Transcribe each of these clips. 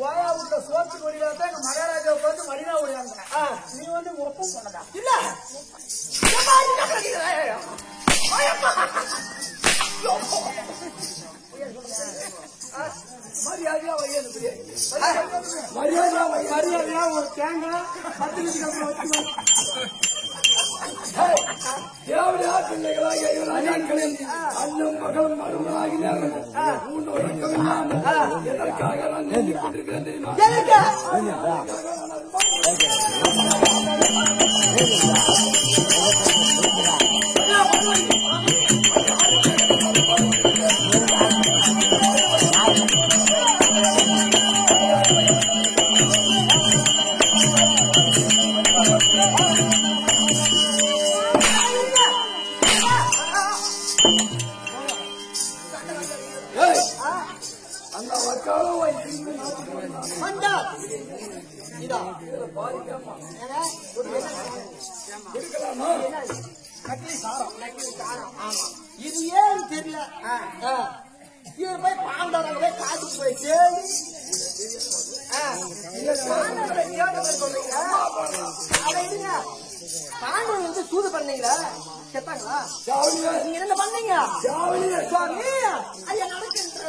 ஓயா விட்ட சோத்து கொடியில எங்க மகாராஜாவுக்கு வந்து மடினா ஓடியாங்க. நீ வந்து ஒப்பம் பண்ணதா இல்ல மரியாதையா மரியாதையா ஒரு தேங்காய் 10 நிமிஷம் தேவடியா பிள்ளைகளாக ராஜாக்களின் அண்ணும் மகளும் மருமகளாகினார்கள். எதற்காக நான் நின்று கொண்டிருக்கிறேன் தெரியுமா? அந்த வக்காலம் இது ஏன் தெரியல. இது போய் பாண்டாங்க போய் காட்டுக்கு போய் தேடி பாண்டவங்க வந்து சூது பண்ணீங்களா செத்தாங்களா? நீங்க என்ன பண்ணீங்க? சுவாமி ஐயா நடக்கின்ற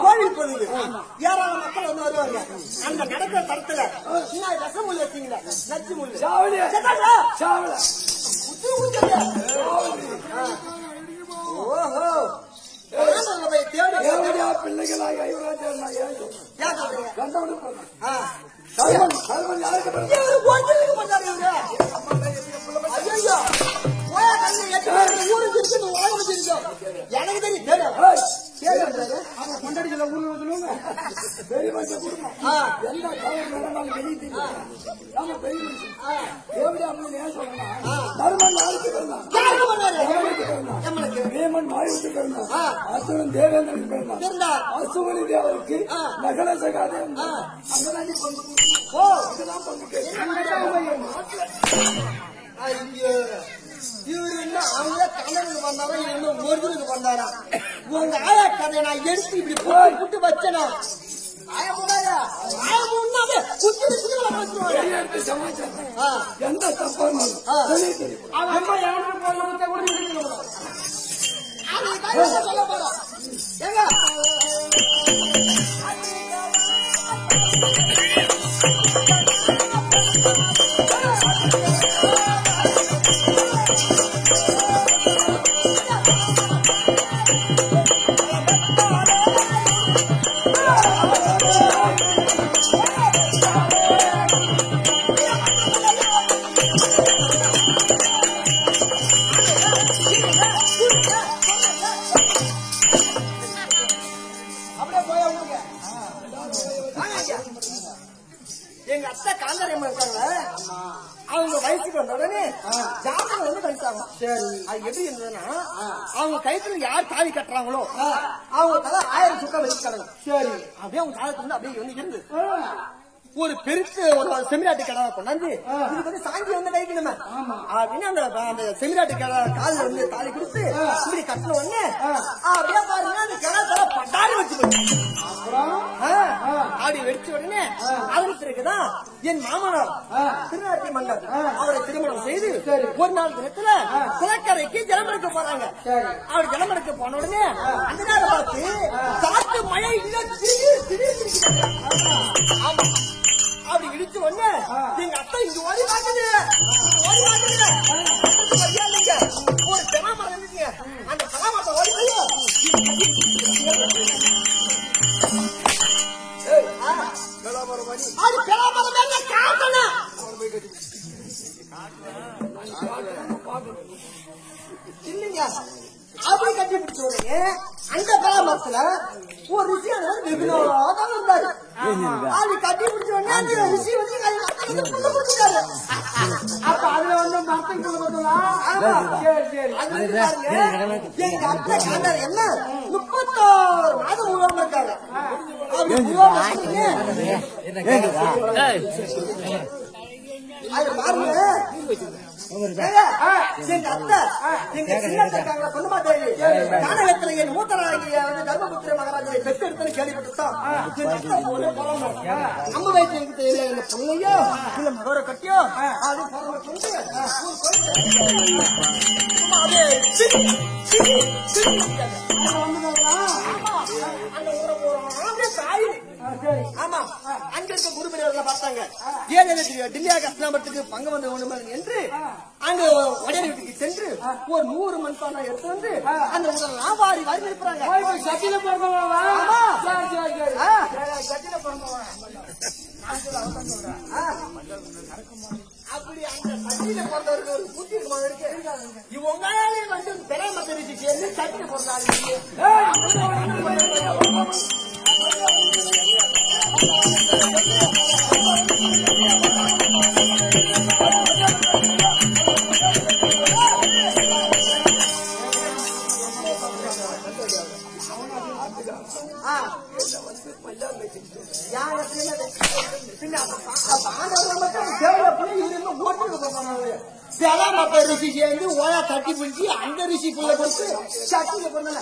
கோவில் பொழுது ஏராள மக்கள் வந்து வருவாங்க. அந்த நடக்கிற தரத்துல ரசமுள்ள வச்சீங்களா? நச்சு முள்ளு பிள்ளைகளாக எனக்கு தெரியும் கொண்டாடிக்கல ஊர் சொல்லுவாங்க. பெரிய மனுஷன் குடும்பம் எந்த காலம் நடந்தாலும் வெளியே தெரியும். நாம பெரிய மனுஷன் எப்படி அப்படின்னு ஏன் சொல்லலாம்? தர்மன் யாருக்கு பிறந்தான்? வேமன் வாயுக்கு பிறந்தான். அசுரன் தேவேந்திரனுக்கு பிறந்தான். அசுவனி தேவருக்கு நகர சகாதேவன் அங்கதான் இதுதான் பங்கு. இவரு என்ன அவங்க கண்ணனுக்கு வந்தாரா இன்னும் ஒருத்தருக்கு வந்தாரா? உங்க ஆயா கதையை நான் எடுத்து இப்படி போய் விட்டு வச்சேனா எந்த தப்பாங்க சொல்ல போறோம். ஏங்க எங்க அத்தை காந்தாரியம்மா இருக்காங்க. அவங்க வயசுக்கு வந்த உடனே ஜாதகம் வந்து கழிச்சாங்க. சரி, அது எப்படி இருந்ததுன்னா அவங்க கைத்துல யார் தாலி கட்டுறாங்களோ அவங்க தலை 1000 சுக்கம் வச்சுக்கிறாங்க. சரி, அப்படியே அவங்க காலத்துல வந்து அப்படியே வந்து இருந்து ஒரு பெருசு ஒரு செமிராட்டி கடை கொண்டாந்து இதுக்கு வந்து சாஞ்சி வந்து கைக்கணுமே அப்படின்னு அந்த செமிராட்டி கடை காலில் வந்து தாலி கொடுத்து இப்படி கட்டின உடனே அப்படியே பாருங்க அந்த கிணத்துல பட்டாரி வச்சு ஆடி வெடிச்ச உடனே அதன் பிறகுதான் என் மாமனார் திருநாட்டி மன்னர் அவரை திருமணம் செய்து ஒரு நாள் தினத்துல குளக்கரைக்கு ஜலமெடுக்க போறாங்க. அவர் ஜலமெடுக்க போன உடனே அந்த நேரம் பார்த்து காத்து மழை ஆமா அப்படி இடிச்ச உடனே எங்க அத்தை இங்க ஓடி மாட்டுது ஒரு பெறாமரம் இருந்துச்சு. அந்த பெறாமரத்தை ஓடி போய் அது பெறாமரம் காட்டணும் இல்லைங்க. அப்படி கட்டி பிடிச்ச உடனே அந்த பெறாமரத்துல ஒரு ரிஷியான வெகுனாதான் வந்தாரு. அது கட்டி பிடிச்ச உடனே அந்த ரிஷி வந்து கொடுத்துட்டாரு. அப்ப அதுல வந்து மரத்துக்கு எங்க அத்தை காந்தாரு என்ன 36 மாதம் உருவம் இருக்காரு. அது பாருங்க எங்க அத்தை எங்க சின்னத்தாங்க பொண்ணுமாதேவி கானகத்துல என் மூத்தராகிய வந்து தர்மபுத்திர மகாராஜரை பெற்றெடுத்து கேள்விப்பட்டுட்டோம். நம்ம வயசு எனக்கு தெரியல எங்க பிள்ளையோ இல்ல மகர கட்டியோ அது ஆமா அங்க இருக்க குருபெரியவர்களை பார்த்தாங்க. ஏன் டில்லியா கஸ்தாபத்துக்கு பங்கு வந்த ஒண்ணு என்று அங்க வடை வீட்டுக்கு சென்று ஒரு 100 மண்பானை எடுத்து வந்து அந்த வாரி வாரி நிற்கிறாங்க. அப்படி அந்த சட்டியில பிறந்தவருக்கு ஒரு கூட்டி இருக்கு. இவங்களாலே வந்து பெறாம தெரிஞ்சு சேர்ந்து சட்டியில பிறந்தாங்க. ரிஷி சேர்ந்து ஓயா தட்டி பிடிச்சி அந்த ரிஷி பிள்ளை கொடுத்து சட்டியில பண்ணல.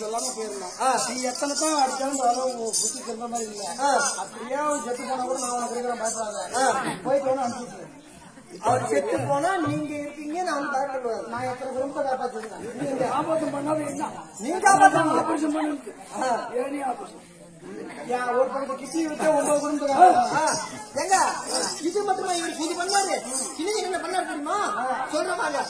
சொல்லாம போயிருந்தோம். நீ எத்தனை தான் அடிச்சாலும் புத்தி சொல்ற மாதிரி இல்ல. அப்படியே செத்து போனா கூட நான் கொடுக்குறேன் பயப்படாத. போயிட்டு அனுப்பிச்சு அவர் செத்து போனா நீங்க இருக்கீங்க. நான் பயப்படுவேன். நான் எத்தனை குடும்பத்தை காப்பாற்றுவேன். நீங்க ஆபத்தம் பண்ணாலும் என்ன நீங்க ஆபத்தம் ஆபரேஷன் பண்ணு. ஒரு பக்கத்து கிட்டி வச்சா 9 குடும்பம் எங்க இது மட்டுமா இவருக்கு இது பண்ணாரு. இன்னைக்கு என்ன பண்ணாரு தெரியுமா சொல்றமாங்க.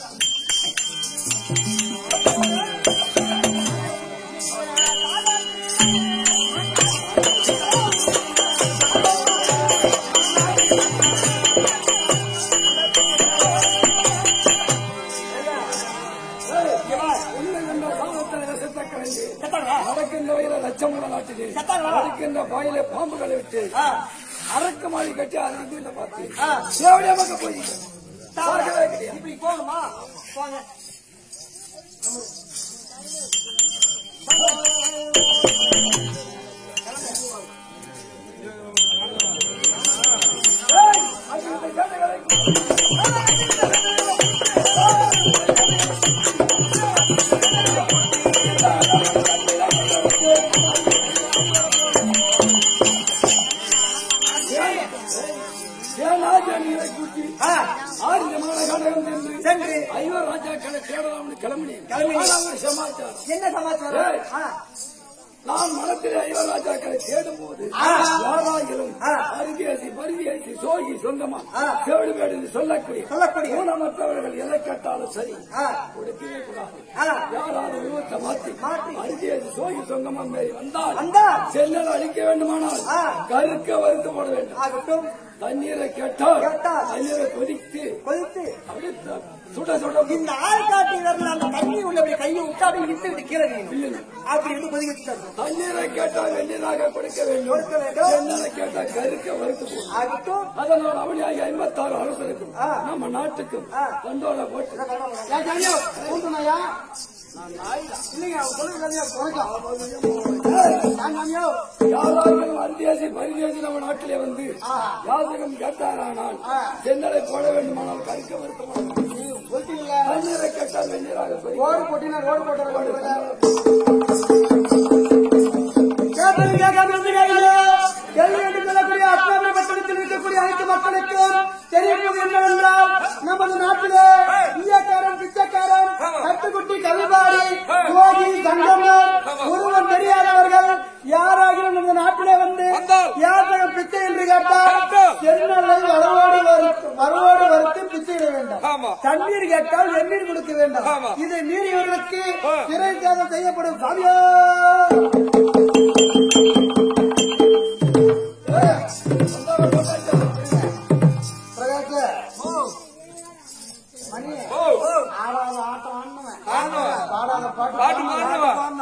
நடக்கின்ற வயல லட்சமுள்ள நாட்டுக்கு நடக்கின்ற வாயில பாம்புகளை விட்டு அரக்க மாடி கட்டி அதுக்கு இந்த பார்த்து தேவையா பக்கம் போயிட்டு இப்படி போகணுமா போங்க. ஐவர் ராஜாக்களை தேடலாம்னு கிளம்பி சமாச்சாரம் என்ன சமாச்சாரம்? நான் மனத்தில் ஐவர் ராஜாக்களை தேடும் போது யாராயிலும் அருகேசி பருகேசி சோகி சொந்தமா கேடு வேடு சொல்லக்கூடிய ஊனமற்றவர்கள் எதை கேட்டாலும் சரி கொடுக்கவே கூடாது. யாராவது விபத்தை மாற்றி அருகேசி சோகி சொந்தமா மாரி வந்தால் செல்லல் அழிக்க வேண்டுமானால் கருக்க வருத்தப்பட வேண்டும். தண்ணீரை கேட்டால் தண்ணீரை கொதித்து எடுத்து சுட சுட இந்த ஆள்காட்டி விரல அந்த தண்ணி உள்ள அப்படி கையை விட்டு அப்படி விட்டு கீழே வீணும். அப்படி இருந்து கொதிக்க வச்சுட்டாங்க. தண்ணீரை கேட்டா வெந்நீராக கொடுக்க வேண்டும், வெண்ணெய் கேட்டா கருக்க வறுத்து ஆகட்டும். அதனால் அப்படியாக 56 அரசருக்கும் நம்ம நாட்டுக்கும் தண்டோட போட்டு யாராலும் அந்தேசி பரிதேசி நம்ம நாட்டிலே வந்து யாதகம் கேட்டாரானால் சென்னலை போட வேண்டுமானால் கருக்க வருத்தமாக தண்ணீரை கேட்டால் வெந்நீராக ரோடு போட்டினா ரோடு போட்டு இருக்கக்கூடிய அனைத்து மக்களுக்கும் தெரிவிப்பது என்னவென்றால் நமது நாட்டிலே ஈயக்காரன் பிச்சைக்காரன் கட்டுக்குட்டி கவிபாடி கோடி சங்கமர் ஒருவர் தெரியாதவர்கள் யாராகிலும் இந்த நாட்டிலே வந்து யாதகம் பிச்சை என்று கேட்டால் சென்னலை வரவோடு வறுத்து பிச்சையிட வேண்டாம். தண்ணீர் கேட்டால் வெந்நீர் கொடுக்க வேண்டாம். இதை மீறியவர்களுக்கு சிறை சேதம் செய்யப்படும். சாமியோ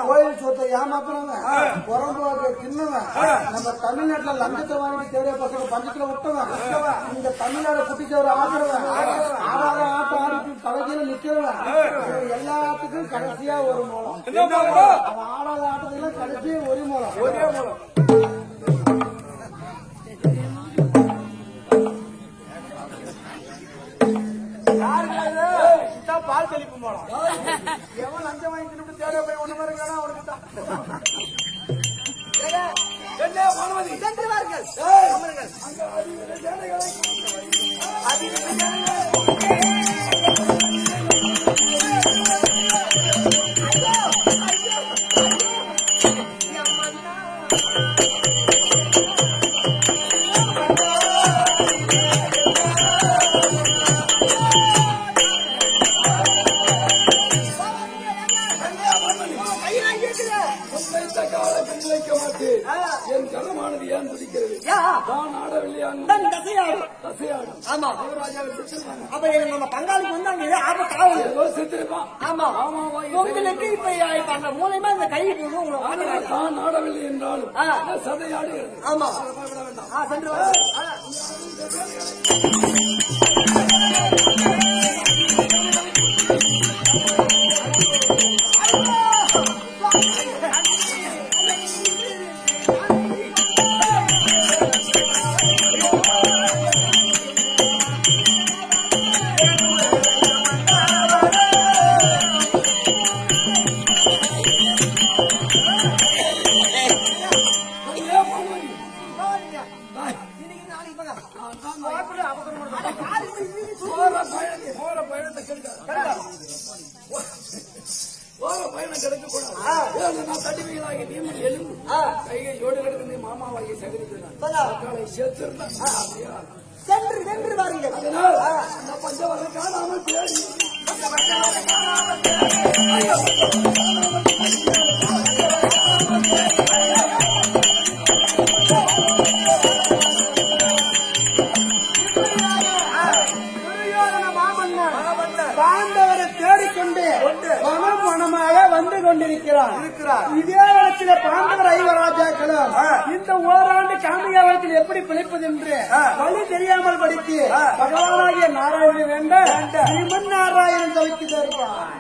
கோயில் சொத்தை ஏமாத்துறவன், புறம்போக்கு தின்னவன், நம்ம தமிழ்நாட்டுல லஞ்சத்தை வாங்கி தேவைய பசங்க பஞ்சத்துல விட்டவன், இந்த தமிழ்நாடு குட்டிச்சவரை ஆடுறவன், ஆடாத ஆட்டம் ஆடி தலைமையில நிக்கிறவன், எல்லாத்துக்கும் கடைசியா ஒரு மூலம். அவன் ஆடாத ஆட்டத்துல கடைசியா ஒரே மூலம். பால் தெளிப்பு மூலம். எவன் லஞ்சம் வாங்கி தின்னு தேவை போய் ஒண்ணு மாதிரி அவனுக்கு தான் சென்றுவார்கள். என் கனமானது ஏன் துடிக்கிறது? நான் ஆடவில்லையான் ஆமா அப்ப நம்ம பங்காளிக்கு வந்து ஆபத்தாவும் ஏதோ செத்துருப்பான். ஆமா உங்களுக்கு இப்ப அந்த மூலமா இந்த கை நான் ஆடவில்லை என்றாலும் சதையாடுகிறது. ஆமா சென்று பயணம் கிடைக்கக்கூடாது. நான் தடிமைகளாகி நீ எலும்பு கையை யோடு கிடக்கு மாமாவாகி சகரிக்கிறான் சேர்த்திருந்தான். சென்று சென்று வாருங்கள். அதனால் அந்த பஞ்சவரை காணாமல் தேடி பாண்டவரை தேடிக்கொண்டு மனம் மனமாக வந்து கொண்டிருக்கிறார். இதே இடத்துல பாண்டவர் ஐவராஜாக்களும் இந்த ஓராண்டு காமியாவத்தில் எப்படி பிழைப்பது என்று வழி தெரியாமல் படித்து பகவானாகிய நாராயணன் வேண்ட ஸ்ரீமன் நாராயணன் தவித்து தருவார்.